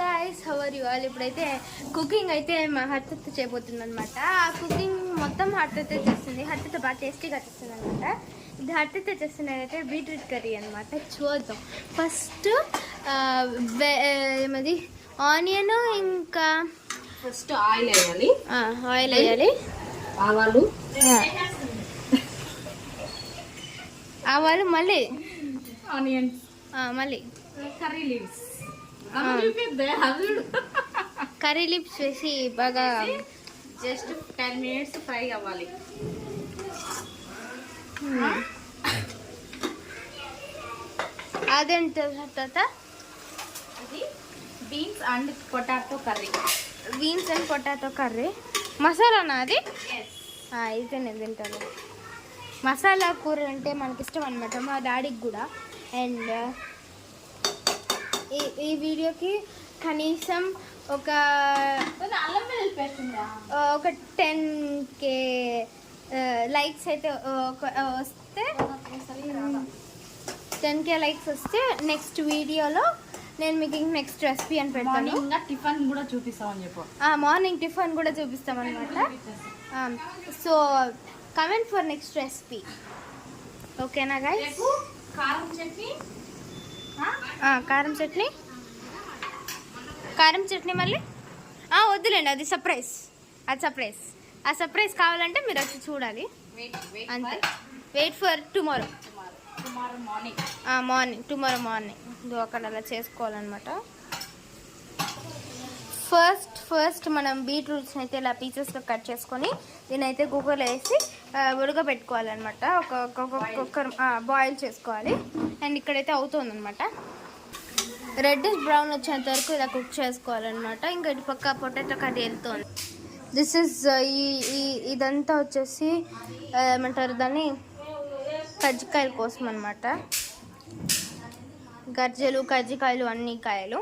Guys, how are you all? ఇప్పుడైతే cooking అయితే మా హర్షిత చేయబోతుంది అనమాట. ఆ కుకింగ్ మొత్తం హర్షిత చేస్తుంది. హర్షిత బాగా టేస్టీగా చేస్తుంది అనమాట. ఇది హర్షిత చేస్తున్నదైతే బీట్రూట్ కర్రీ అనమాట. చూద్దాం. ఫస్ట్ ఏమది ఆనియన్, ఇంకా ఫస్ట్ ఆయిల్ వేయాలి. ఆయిల్ వేయాలి. ఆవాలు మళ్ళీ ఆనియన్స్, మళ్ళీ కర్రీ లీవ్స్, కర్రీ లీవ్స్ వేసి బాగా జస్ట్ 10 minutes ఫ్రై అవ్వాలి. అదేంటి తర్వాత ఇది beans and potato curry. Beans and potato curry మసాలానా అది? అయితే నేను తింటాను. మసాలా కూర అంటే మనకి ఇష్టం అనమాట, మా డాడీకి కూడా. అండ్ ఈ వీడియోకి కనీసం ఒక 10K లైక్స్ అయితే వస్తే 10K లైక్స్ వస్తే నెక్స్ట్ వీడియోలో నేను మీకు నెక్స్ట్ రెసిపీ అని పెడతాను. టిఫిన్ కూడా చూపిస్తామని చెప్పు. మార్నింగ్ టిఫిన్ కూడా చూపిస్తాం అనమాట. So comment for next recipe, ఓకేనా గైస్? కారం చట్నీ, కారం చట్నీ, కారం చట్నీ మళ్ళీ వద్దులేండి, అది సర్ప్రైజ్. అది సర్ప్రైజ్. ఆ సర్ప్రైజ్ కావాలంటే మీరు వచ్చి చూడాలి. అంతే. Wait for tomorrow morning. Tomorrow morning అక్కడ అలా చేసుకోవాలన్నమాట. ఫస్ట్ మనం బీట్రూట్స్ అయితే ఇలా పీసెస్లో కట్ చేసుకొని దీనైతే కుక్కర్లో వేసి ఉడకబెట్టుకోవాలన్నమాట. కుక్కర్ బాయిల్ చేసుకోవాలి. అండ్ ఇక్కడైతే అవుతుందన్నమాట. రెడ్డిష్ బ్రౌన్ వచ్చేంత వరకు ఇలా కుక్ చేసుకోవాలన్నమాట. ఇంకా ఇటు పక్క పొటాటో కర్రీ వెళ్తుంది. దిస్ ఇస్ ఇదంతా వచ్చేసి ఏమంటారు దాన్ని, కజ్జికాయల కోసం అనమాట. గజ్జలు, కజ్జికాయలు, అన్ని కాయలు.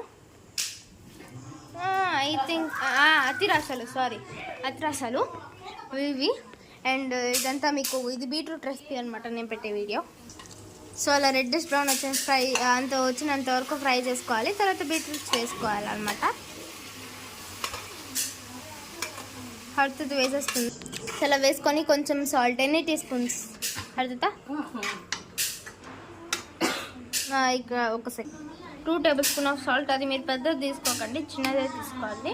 ఐ థింక్ అతిరాసాలు ఇవి. అండ్ ఇదంతా మీకు ఇది బీట్రూట్ రెసిపీ అనమాట, నేను పెట్టే వీడియో. సో అలా రెడ్డిష్ బ్రౌన్ వచ్చినంత వరకు ఫ్రై చేసుకోవాలి. తర్వాత బీట్రూట్స్ వేసుకోవాలి అనమాట. హర్షిత వేసేస్తుంది. అలా వేసుకొని కొంచెం సాల్ట్, 2 teaspoons హర్షిత. ఇక్కడ ఒక సెకండ్, 2 tablespoons ఆఫ్ సాల్ట్. అది మీరు పెద్దది తీసుకోకండి, చిన్నదే తీసుకోండి.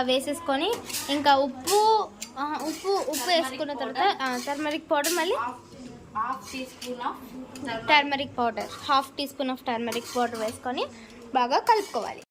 వేసేసుకొని ఇంకా ఉప్పు వేసుకున్న తర్వాత టర్మరిక్ పౌడర్, మళ్ళీ ½ teaspoon of turmeric powder, ½ teaspoon of turmeric powder వేసుకొని బాగా కలుపుకోవాలి.